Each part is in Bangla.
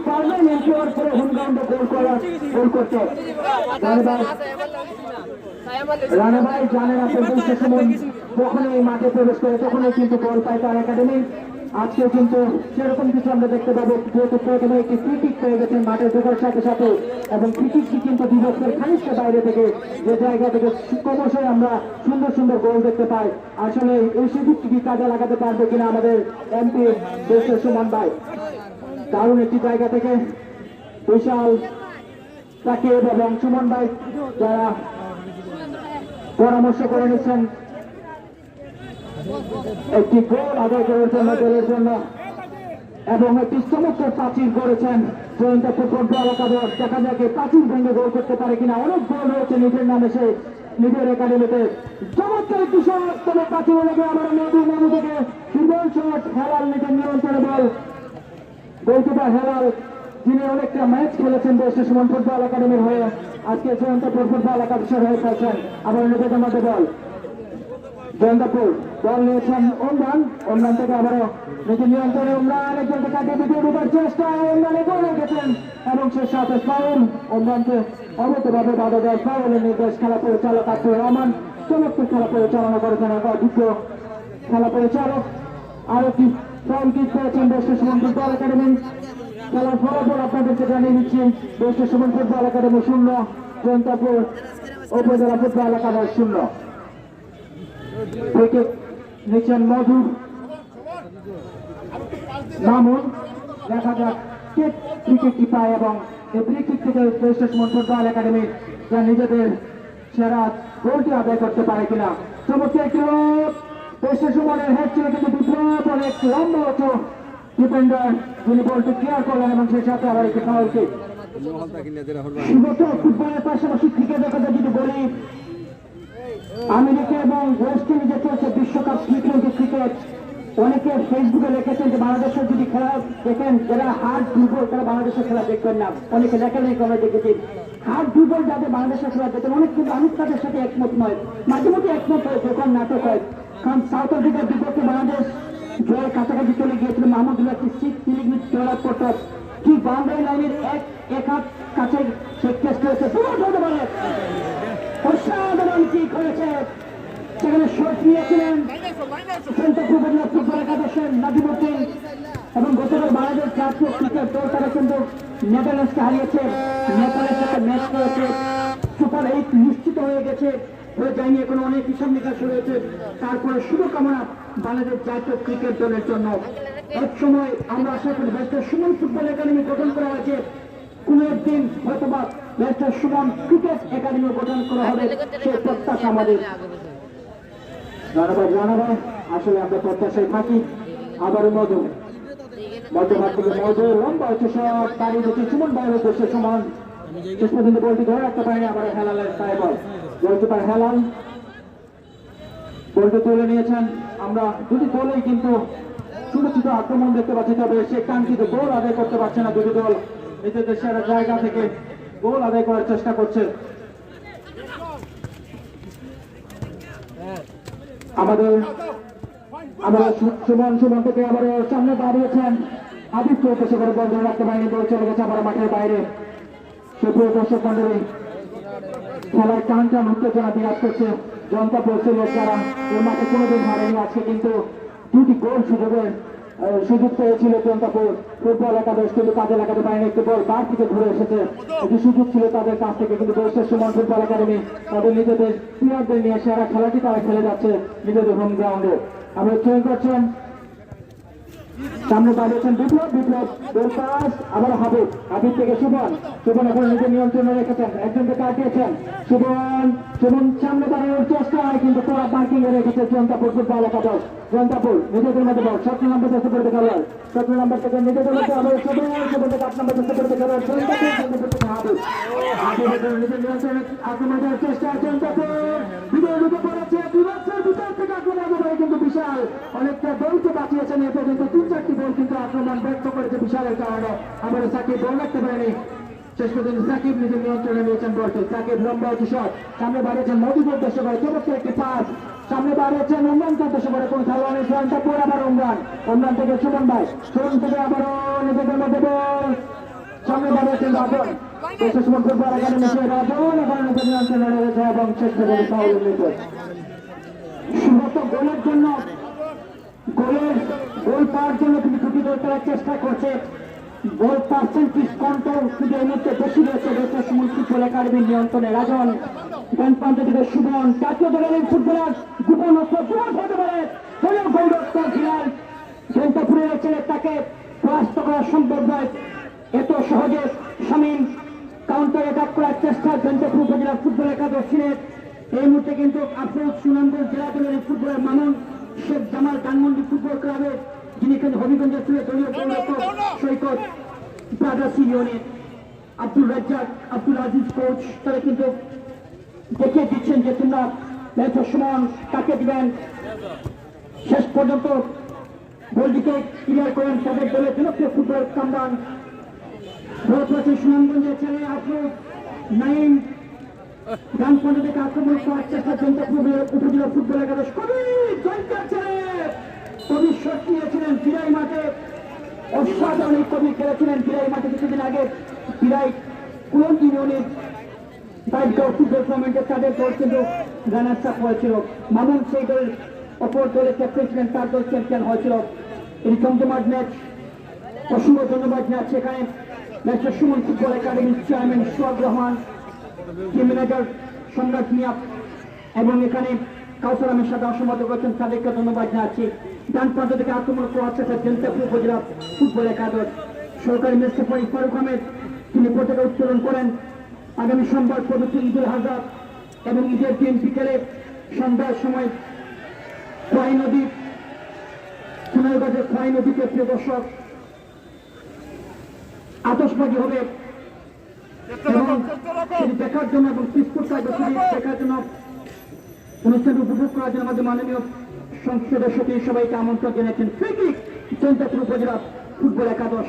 পারবেন এনশিওর করে হোম গ্রাউন্ডে গোল করতে। রানা ভাই জানেন আপনাদের সময় যখনই এই মাঠে প্রবেশ করে তখনই কিন্তু গোল পায় তার একাডেমি। আজকে কিন্তু সেরকম কিছু আমরা দেখতে পাবো, যেহেতু প্রথমে একটি ফ্রি কিক পেয়ে গেছেন মাঠে ঢোকার সাথে সাথে, এবং ফ্রি কিকটি কিন্তু দিবসের খানিকটা বাইরে থেকে যে জায়গা থেকে ক্রমশই আমরা সুন্দর সুন্দর গোল দেখতে পাই। আসলে এই সুযোগটি কি কাজে লাগাতে পারবে কিনা আমাদের এমপি দেশের সুমন ভাই। দারুণ একটি জায়গা থেকে বিশাল তাকে এবং সুমন ভাই যারা পরামর্শ করে নিচ্ছেন একটি গোল আদায় করার জন্য দলের জন্য, এবং একটি চমৎকার প্রাচীর করেছেন জয়ন্তপুর ফুটবল একাদশ। দেখা যাক প্রাচীর ভেঙে গোল করতে পারে কিনা। অনেক গোল হয়েছে নিজের নামে, সে নিজের একাডেমিতে চমৎকার একটি শট, তবে প্রাচীর লেগে আমার মেদু থেকে সুন্দর শট। হেলাল নিজের নিয়ন্ত্রণে বল, গোলকিপার হেলাল যিনি অনেকটা ম্যাচ খেলেছেন দেশের সুমন ফুটবল একাডেমির হয়ে, আজকে জয়ন্তপুর ফুটবল একাদশের হয়ে খেলছেন। আবার নিজেদের মধ্যে বল জয়ন্তপুর বল নিয়েছেন ওমরান থেকে আবারও নিজের নিয়ন্ত্রণে ওমরান একজনকে কাটিয়ে দিতে ঢোকার চেষ্টা, ওমরানে গোল রেখেছেন এবং সে সাথে ফাউল। ওমরানকে অবৈধভাবে বাধা দেয়, ফাউলের নির্দেশ খেলা পরিচালক আব্দুর রহমান চমৎকার খেলা পরিচালনা করেছেন। আবার দ্বিতীয় খেলা পরিচালক আরো কি ফাউল কিক করেছেন দেশের সুমন ফুটবল একাডেমি। খেলার ফলাফল আপনাদেরকে জানিয়ে দিচ্ছি, দেশের সুমন ফুটবল একাডেমি 0, জয়ন্তপুর উপজেলা ফুটবল একাডেমি 0। উইকেট নিচ্ছেন মধু মামুন। দেখা যাক কে উইকেটটি পায়, এবং এই উইকেট থেকে দেশের সুমন ফুটবল একাডেমি যা নিজেদের সেরা গোলটি আদায় করতে পারে কিনা। চমৎকার একটি দেশের সুমনের হেড ছিল কিন্তু বিপ্লব অনেক লম্বা হতো ডিফেন্ডার যিনি বলটি ক্লিয়ার করলেন, এবং সেই সাথে আবার একটি ফাউল কিক। ফুটবলের পাশাপাশি ক্রিকেটের কথা যদি বলি, আমেরিকা এবং ওয়েস্ট ইন্ডিজে চলছে বিশ্বকাপ টি-20 ক্রিকেট। অনেকে ফেসবুকে লিখেছেন যে বাংলাদেশের যদি খেলা দেখেন, যারা হার্ট দুর্বল তারা বাংলাদেশের খেলা দেখবেন না। অনেকে লেখালেখি আমরা দেখেছি, হার্ট দুর্বল যাদের বাংলাদেশের খেলা দেখেন অনেক, কিন্তু আমি তাদের সাথে একমত নয়। মাঝে মধ্যে একমত হয় যখন নাটক হয়, কারণ সাউথ আফ্রিকার বিপক্ষে বাংলাদেশ জয়ের কাছাকাছি চলে গিয়েছিল। মাহমুদুল্লাহ সিলিমিট জয়লাভ করত, ঠিক বাউন্ডারি লাইনের এক হাত কাছে সে টেস্ট হয়েছে। অসাধারণ কিক হয়েছে, সেখানে শট নিয়েছিলেন ফুটবল একাদশের নাজিমুদ্দিন, এবং গতকাল বাংলাদেশ জাতীয় ক্রিকেট দল তারা কিন্তু নেদারল্যান্ডসকে হারিয়েছে, নেপালের সাথে ম্যাচ করেছে। সুপার 8 নিশ্চিত হয়ে গেছে, হয়ে যায়নি এখনো, অনেক হিসাব নিকাশ হয়েছে। তারপরে শুভকামনা বাংলাদেশ জাতীয় ক্রিকেট দলের জন্য। এক সময় আমরা আশা করি দেশের সুমন ফুটবল একাডেমি গঠন করা হয়েছে, কোন একদিন হয়তোবা দেশের সুমন ক্রিকেট একাডেমি গঠন করা হবে, সেই প্রত্যাশা আমাদের। জানাবে আসলে আমরা প্রত্যাশায় থাকি। আবারও মধ্যভাগ থেকে মধু লম্বা হচ্ছে সব দাঁড়িয়ে দিচ্ছে সুমন বাইরের দেশে সমান। শেষ পর্যন্ত বলটি ধরে রাখতে পারেনি, আবার হেলালের টাই বল। গোলকিপার হেলাল বলটি তুলে নিয়েছেন। আমরা দুটি দলেই কিন্তু সুনিশ্চিত আক্রমণ দেখতে পাচ্ছি, তবে সে কাঙ্ক্ষিত গোল আদায় করতে পারছে না। দুটি দল নিজেদের সেরা জায়গা থেকে গোল আদায় করার চেষ্টা করছে। আমাদের সুমন থেকে আবার সামনে দাঁড়িয়েছেন আদিত্য, উদ্দেশ্য করে বল ধরে রাখতে পারেনি, বল চলে গেছে আবার মাঠের বাইরে। সুপ্রিয় দর্শক মন্ডলী, খেলার টান উত্তেজনা বিরাজ করছে। জনতা পরিষদের যারা এই মাঠে কোনোদিন হারেনি, আজকে কিন্তু দুটি গোল সুযোগ পেয়েছিল জনতাপুর ফুটবল একাদশ, কিন্তু কাজে লাগাতে পারেনি। একটি বল বার থেকে ঘুরে এসেছে, একটি সুযোগ ছিল তাদের কাছ থেকে, কিন্তু দেশের সুমন ফুটবল একাডেমি তাদের নিজেদের প্লেয়ারদের নিয়ে সেরা খেলাটি তারা খেলে যাচ্ছে নিজেদের হোম গ্রাউন্ডে। আমরা ট্রেন করছেন, সামনে দাঁড়িয়েছেন বিপ্লব গোল পাস, আবার হাবিব থেকে সুমন এখন নিজের নিয়ন্ত্রণে রেখেছেন, একজনকে কাটিয়েছেন। সুমন সামনে দাঁড়ানোর চেষ্টা হয়, কিন্তু তোরা পার্কিং এ রেখেছে জনতাপুর ফুটবল একাদশ। জনতাপুর নিজেদের মধ্যে বল 17 নম্বর চেষ্টা করতে খেলোয়াড়, 17 নম্বর থেকে নিজেদের মধ্যে আবার 8 নম্বর চেষ্টা করতে খেলোয়াড় নিজের নিয়ন্ত্রণে আক্রমণ করার চেষ্টা। জনতাপুর বিজয় ঢুকে পড়েছে, ভিতর থেকে আক্রমণ করে, কিন্তু বিশাল অনেকটা দলকে বাঁচিয়েছেন এ পর্যন্ত। 3-4টি বল কিন্তু আক্রমণ ব্যর্থ করেছে বিশালের কারণে। আবার সাকিব বল রাখতে পারেনি, শেষ পর্যন্ত সাকিব নিজের নিয়ন্ত্রণে নিয়েছেন বলটি। সাকিব লম্বা হচ্ছে শট, সামনে বাড়িয়েছেন মধুর উদ্দেশ্য করে, চমৎকার একটি পাস, সামনে বাড়িয়েছেন ওমরানকে উদ্দেশ্য করে, কোন খেলোয়াড়ের জয়ন্তপুর, আবার ওমরান থেকে সুমন থেকে আবারও নিজেদের মধ্যে বল, সামনে দাঁড়িয়েছেন রাজন বিশেষ ফুটবল একাডেমি সে রাজন এখানে উপজেলাতে লড়ে রয়েছে এবং চেষ্টা করে ফাউল নিতে শুধুমাত্র গোলের জন্য গোল পাওয়ার জন্য তিনি ছুটি দৌড় করার চেষ্টা করছে গোল পার্সেন্টেজ কন্ট্রোল কিন্তু এই মুহূর্তে বেশি রয়েছে রয়েছে সুমন ফুটবল একাডেমির নিয়ন্ত্রণে রাজন ডান প্রান্ত থেকে সুমন জাতীয় দলের ফুটবলার গোপন অস্ত্র হতে পারে দলীয় গোলরক্ষক হিলাল জয়ন্তপুরের ছেলে তাকে পরাস্ত করা সম্ভব নয় এত সহজে শামীম কাউন্টার অ্যাটাক করার চেষ্টা জয়ন্তপুর উপজেলা ফুটবল একাদশের এই মুহূর্তে কিন্তু আফরোজ সুনামগঞ্জ জেলা দলের ফুটবলার মামুন শেখ জামাল ধানমন্ডি ফুটবল ক্লাবের যিনি কিন্তু হবিগঞ্জের ছিল দলীয় গোলরক্ষক সৈকত ব্রাদার্স ইউনিয়নের আব্দুল রাজ্জাক আব্দুল আজিজ কোচ তারা কিন্তু দেখিয়ে দিচ্ছেন যে তোমরা ম্যাচের সময় কাকে দিবেন শেষ পর্যন্ত গোলটিকে ক্লিয়ার করেন তাদের দলের জনপ্রিয় ফুটবল কামরান সুনামগঞ্জের ছেলে আফরোজ নাইম ডান পর্যন্ত থেকে আক্রমণ করার চেষ্টা উপজেলা ফুটবল একাদশ কবি জয়কার ছেলে কবি শট নিয়েছিলেন ফিরাই মাঠে অসাধারণ এই কবি খেলেছিলেন ফিরাই মাঠে কিছুদিন আগে ফিরাই কুলন ইউনিয়নের বাইকগাঁও ফুটবল টুর্নামেন্টে তাদের দল কিন্তু রানার্স আপ হয়েছিল মামুন সেই দলের অপর দলের ক্যাপ্টেন ছিলেন তার দল চ্যাম্পিয়ন হয়েছিল এই জমজমাট ম্যাচ অসংখ্য ধন্যবাদ ম্যাচ এখানে ম্যাচের সুমন ফুটবল একাডেমির চেয়ারম্যান সোহাগ রহমান টিম ম্যানেজার সম্রাট মিয়া এবং এখানে কাউসার আহমেদ সাথে অসম্পাদক রয়েছেন তাদেরকে ধন্যবাদ জানাচ্ছি ডান প্রান্ত থেকে আক্রমণ করার চেষ্টা জয়ন্তপুর উপজেলা ফুটবল একাদশ সরকারি ম্যাচ রেফারি ফারুক আহমেদ তিনি পতাকা উত্তোলন করেন আগামী সোমবার পবিত্র ঈদুল আজহা এবং ঈদের দিন বিকেলে সন্ধ্যার সময় খোয়াই নদী সোনারগাঁজের খোয়াই নদীতে প্রিয় দর্শক আতশবাজি হবে এবং দেখার জন্য এবং দেখার জন্য অনুষ্ঠানটি উপভোগ করার জন্য আমাদের মাননীয় সংসদের সচিব সবাইকে আমন্ত্রণ জানিয়েছেন ফ্রি কিক জয়ন্তপুর উপজেলা ফুটবল একাদশ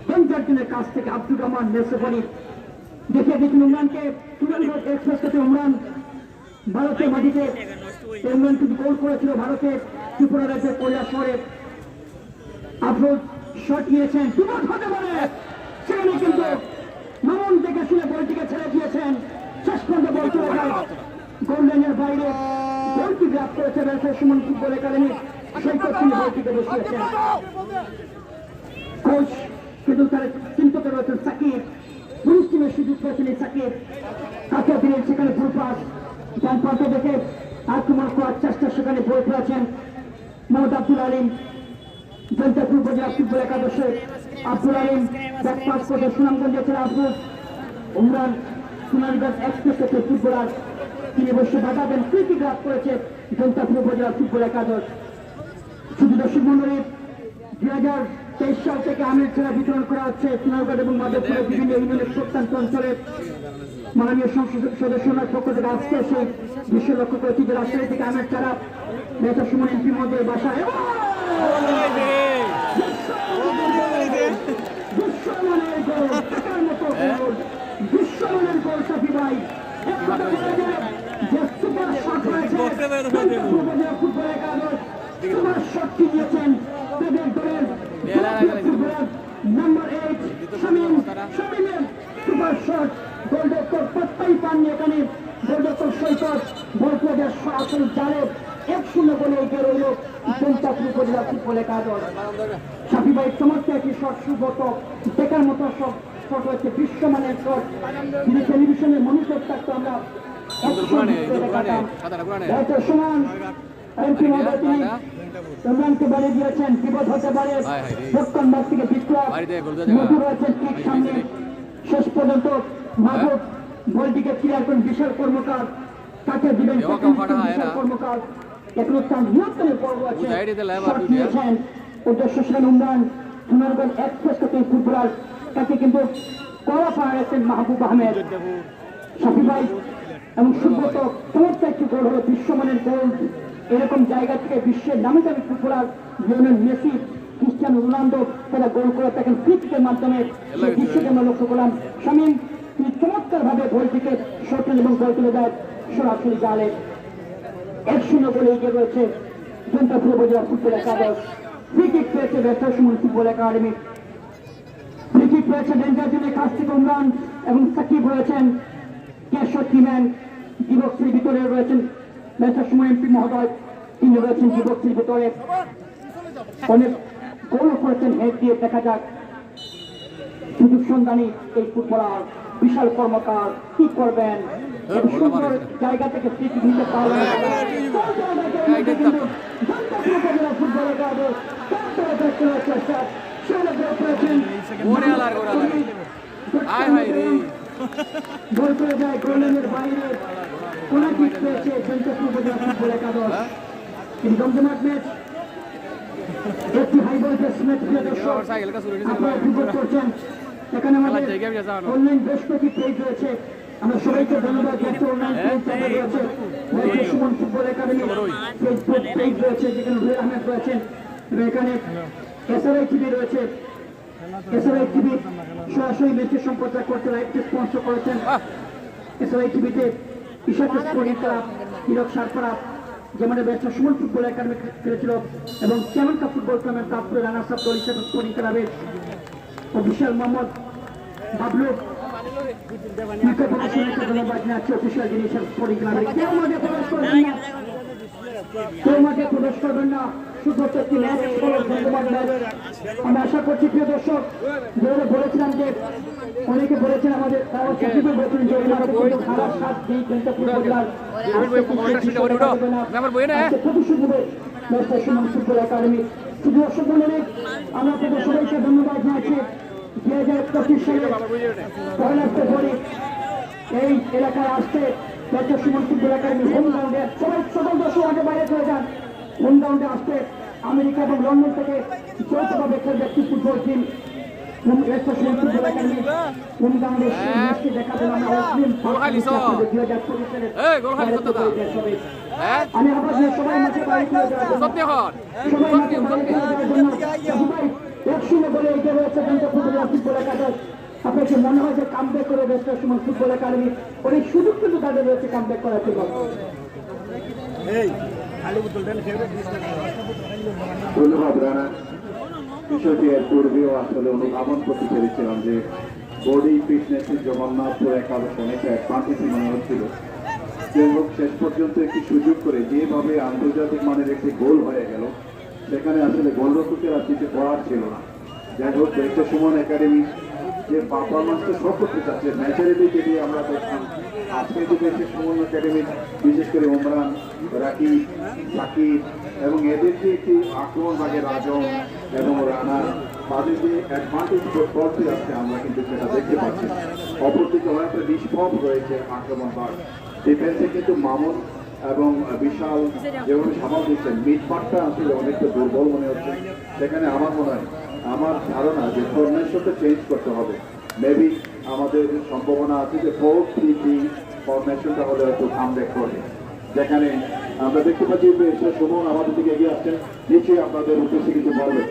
বেঞ্জারদিনের কাছ থেকে আব্দুর রহমান মেসেফনি দেখে দেখুন উমরানকে সুনামগঞ্জ এক্সপ্রেস থেকে উমরান ভারতের মাটিতে ইংল্যান্ড কিন্তু গোল করেছিল ভারতের ত্রিপুরা রাজ্যের কৈলাস শহরে আফরোজ শট নিয়েছেন হতে পারে সেখানে কিন্তু মামুন দেখে শুনে বলটিকে ছেড়ে দিয়েছেন শেষ পর্যন্ত বল চলে যায় গোল লাইনের বাইরে বলটি গ্রাপ করেছে রাজশাহী সুমন ফুটবল একাডেমি সৈকত তিনি বলটিকে বসিয়েছেন কোচ কিন্তু তার চিন্তিত রয়েছেন সাকিব পুলিশ টিমের সুযোগ পেয়েছেন এই সাকিব কাছে দিলেন সেখানে ফুল পাস ডান প্রান্ত দেখে আক্রমণ করার চেষ্টা সেখানে বল ফেলেছেন মোহাম্মদ আব্দুল আলিম জয়ন্তপুর উপজেলা ফুটবল একাদশে আব্দুল আলিম ব্যাক পাস করে সুনামগঞ্জের ছেলে আব্দুল উমরান সুনামগঞ্জ এক্সপ্রেস থেকে ফুটবলার তিনি বসে বাধা দেন ফ্রি কিক লাভ করেছে জয়ন্তপুর উপজেলা ফুটবল একাদশ শুধু দর্শক মন্ডলী 2023 সাল থেকে আমের ছেড়া বিতরণ করা হচ্ছে সোনারগাঁও এবং মাধবপুরের বিভিন্ন ইউনিয়নের প্রত্যন্ত অঞ্চলে মাননীয় সংসদ সদস্যদের পক্ষ থেকে আজকে সেই দৃশ্য লক্ষ্য করেছি যে রাজশাহী থেকে আমের ছাড়া নেতা সুমন এমপি মধ্যে বাসায় বিশ্বমানের গোল টাকার মতো গোল বিশ্বমানের গোল সাফি ভাই যে সুপার শট হয়েছে ফুটবল একাদশ সুপার শটটি দিয়েছেন তাদের দলের নাম্বার 8 শামীমের সুপার শট গোলরক্ষক পাত্তাই পাননি এখানে গোলরক্ষক সৈকত বল করে সরাসরি জালে 1-0 গোলে এগিয়ে রইল জয়ন্তপুর উপজেলা ফুটবল একাদশ সাফি ভাই চমৎকার একটি শট সুব্রত দেখার মতো শট হচ্ছে বিশ্বমানের শট যিনি টেলিভিশনের মনিটর থাকতো আমরা সমান এমপি মহোদয় তিনি ইমরানকে বাড়িয়ে দিয়েছেন বিপদ হতে পারে দক্ষিণ ভাগ থেকে বিপ্লব মধু রয়েছেন ঠিক সামনে শেষ পর্যন্ত মাধব বলটিকে ক্লিয়ার করেন বিশাল কর্মকার কাকে দিবেন বিশাল কর্মকার এখন তার নিয়ন্ত্রণের পর্ব আছে শট নিয়েছেন উদ্দেশ্য ছিলেন উমরান সুনারগঞ্জ এক্সপ্রেস থেকে ফুটবলার তাকে কিন্তু কড়া পাড়া রেখেছেন মাহবুব আহমেদ শাফি ভাই এবং সুব্রত চমৎকার একটি গোল হলো বিশ্বমানের গোল এরকম জায়গা থেকে বিশ্বের নামে দামি footballer Lionel Messi Cristiano Ronaldo তারা গোল করে থাকেন ফ্রি কিকের মাধ্যমে সেই দৃশ্যকে আমরা লক্ষ্য করলাম শামীম তিনি চমৎকার ভাবে গোলটিকে শটেন এবং গোল তুলে দেয় সরাসরি জালে 1-0 গোলে এগিয়ে রয়েছে জয়ন্তপুর উপজেলা ফুটবল একাদশ ফ্রি কিক পেয়েছে Rajshahi Suman football academy free ঠিক রয়েছেন রেঞ্জার জনের কাছ থেকে উমরান এবং সাকিব রয়েছেন কেশর কিম্যান যুবকশ্রীর ভিতরে রয়েছেন মেসার সময় এমপি মহোদয় তিনি রয়েছেন যুবকশ্রীর ভিতরে অনেক গোল করেছেন হেড দিয়ে দেখা যাক সুযোগ সন্ধানী এই ফুটবলার বিশাল কর্মকার কি করবেন সুন্দর জায়গা থেকে স্মৃতি নিতে পারবেন গোল করে যায় গোলের বাইরে কোন দিক পেয়েছে জনতাপুর উপজেলা ফুটবল একাদশ কিন্তু জমজমাট ম্যাচ একটি হাই ভোল্টেজ ম্যাচ আপনারা উপভোগ করছেন এখানে আমাদের অনলাইন বেশ কয়েকটি পেজ রয়েছে আমরা সবাইকে ধন্যবাদ জানাচ্ছি অনলাইন পেজ রয়েছে Suman football academy Facebook page রয়েছে যেখানে রুহেল আহমেদ রয়েছেন এখানে এসআরআই টিভি রয়েছে এসআরআই টিভি সরাসরি ম্যাচের সম্প্রচার করতে লাইভকে স্পন্সর করেছেন এসআরআই টিভিতে ইশাক স্পোর্টিং ক্লাব হিরক সারপাড়া যেমন ব্যবসা সুমন ফুটবল একাডেমি খেলেছিল এবং চ্যামনকা ফুটবল ক্লাবের তারপরে রানার্স আপ দল ইশাক স্পোর্টিং ক্লাবের অফিসিয়াল মোহাম্মদ বাবলু ধন্যবাদ জানাচ্ছি অফিসিয়াল যিনি ইশাক স্পোর্টিং ক্লাবের কেউ মাঠে প্রবেশ করবেন না কেউ মাঠে প্রবেশ করবেন না শুধুমাত্র একটি ম্যাচ ধন্যবাদ আমরা আশা করছি প্রিয় দর্শক যেভাবে বলেছিলাম যে অনেকে বলেছেন আমাদের বলেছিলেন যে খারাপ সাত দিই কিন্তু ফুটবলার ফুটবল একাডেমি শুধু দর্শক মন্ডলী আমরা আপনাদের সবাইকে ধন্যবাদ জানাচ্ছি 2025 সালে পয়লা ফেব্রুয়ারি এই এলাকায় আসতে সুমন ফুটবল একাডেমি হোম গ্রাউন্ডে সবাই সকল দর্শক আগে বাইরে চলে যান হোম গ্রাউন্ডে আসতে আমেরিকা এবং লন্ডন থেকে যৌথভাবে খেলবে একটি ফুটবল টিম আমি আবার সবাই মাঠে একসঙ্গে বলে এইটা রয়েছে ফুটবল একাদশ আপনাকে মনে হয় যে কামব্যাক করে ব্যস্ত সময় ফুটবল একাডেমি অনেক সুযোগ কিন্তু তাদের রয়েছে কামব্যাক করার জন্য ধন্যবাদ রানা বিষয়টি এর পূর্বেও আসলে অনুধাবন করতে পেরেছিলাম যে বডি ফিটনেসের জগন্নাথপুর একাদশ অনেকটা অ্যাডভান্টেজ মনে হচ্ছিল যে হোক শেষ পর্যন্ত একটি সুযোগ করে যেভাবে আন্তর্জাতিক মানের একটি গোল হয়ে গেল সেখানে আসলে গোলরক্ষকের আর কিছু করার ছিল না যাই হোক একটা সুমন একাডেমি যে পারফরমেন্সটা সব করতে চাচ্ছে ম্যাচুরিটি যেটি আমরা দেখলাম আজকে যদি একটা সুমন একাডেমির বিশেষ করে ওমরান রাকিব সাকিব এবং এদের যে একটি আক্রমণ ভাগে রাজম এবং রানা তাদের যে অ্যাডভান্টেজ করতে যাচ্ছে আমরা কিন্তু সেটা দেখতে পাচ্ছি অপরদিকে অনেকটা নিষ্পভ রয়েছে আক্রমণ ভাগ ডিফেন্সে কিন্তু মামুন এবং বিশাল যেভাবে সামাল দিচ্ছেন মিডমাঠটা আসলে অনেকটা দুর্বল মনে হচ্ছে সেখানে আমার মনে হয় আমার ধারণা যে ফরমেশনটা চেঞ্জ করতে হবে মেবি আমাদের সম্ভাবনা আছে যে 4-3-3 ফরমেশনটা হলে একটু কামব্যাক করে যেখানে আমরা দেখতে পাচ্ছি সুমন আমাদের দিকে এগিয়ে আসছেন নিশ্চয়ই আপনাদের উদ্দেশ্যে কিছু বলবেন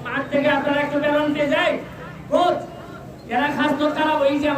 মাঠ থেকে আপনারা একটু বেরোতে যাই কোচ এরা খাস তো খারাপ হয়েছে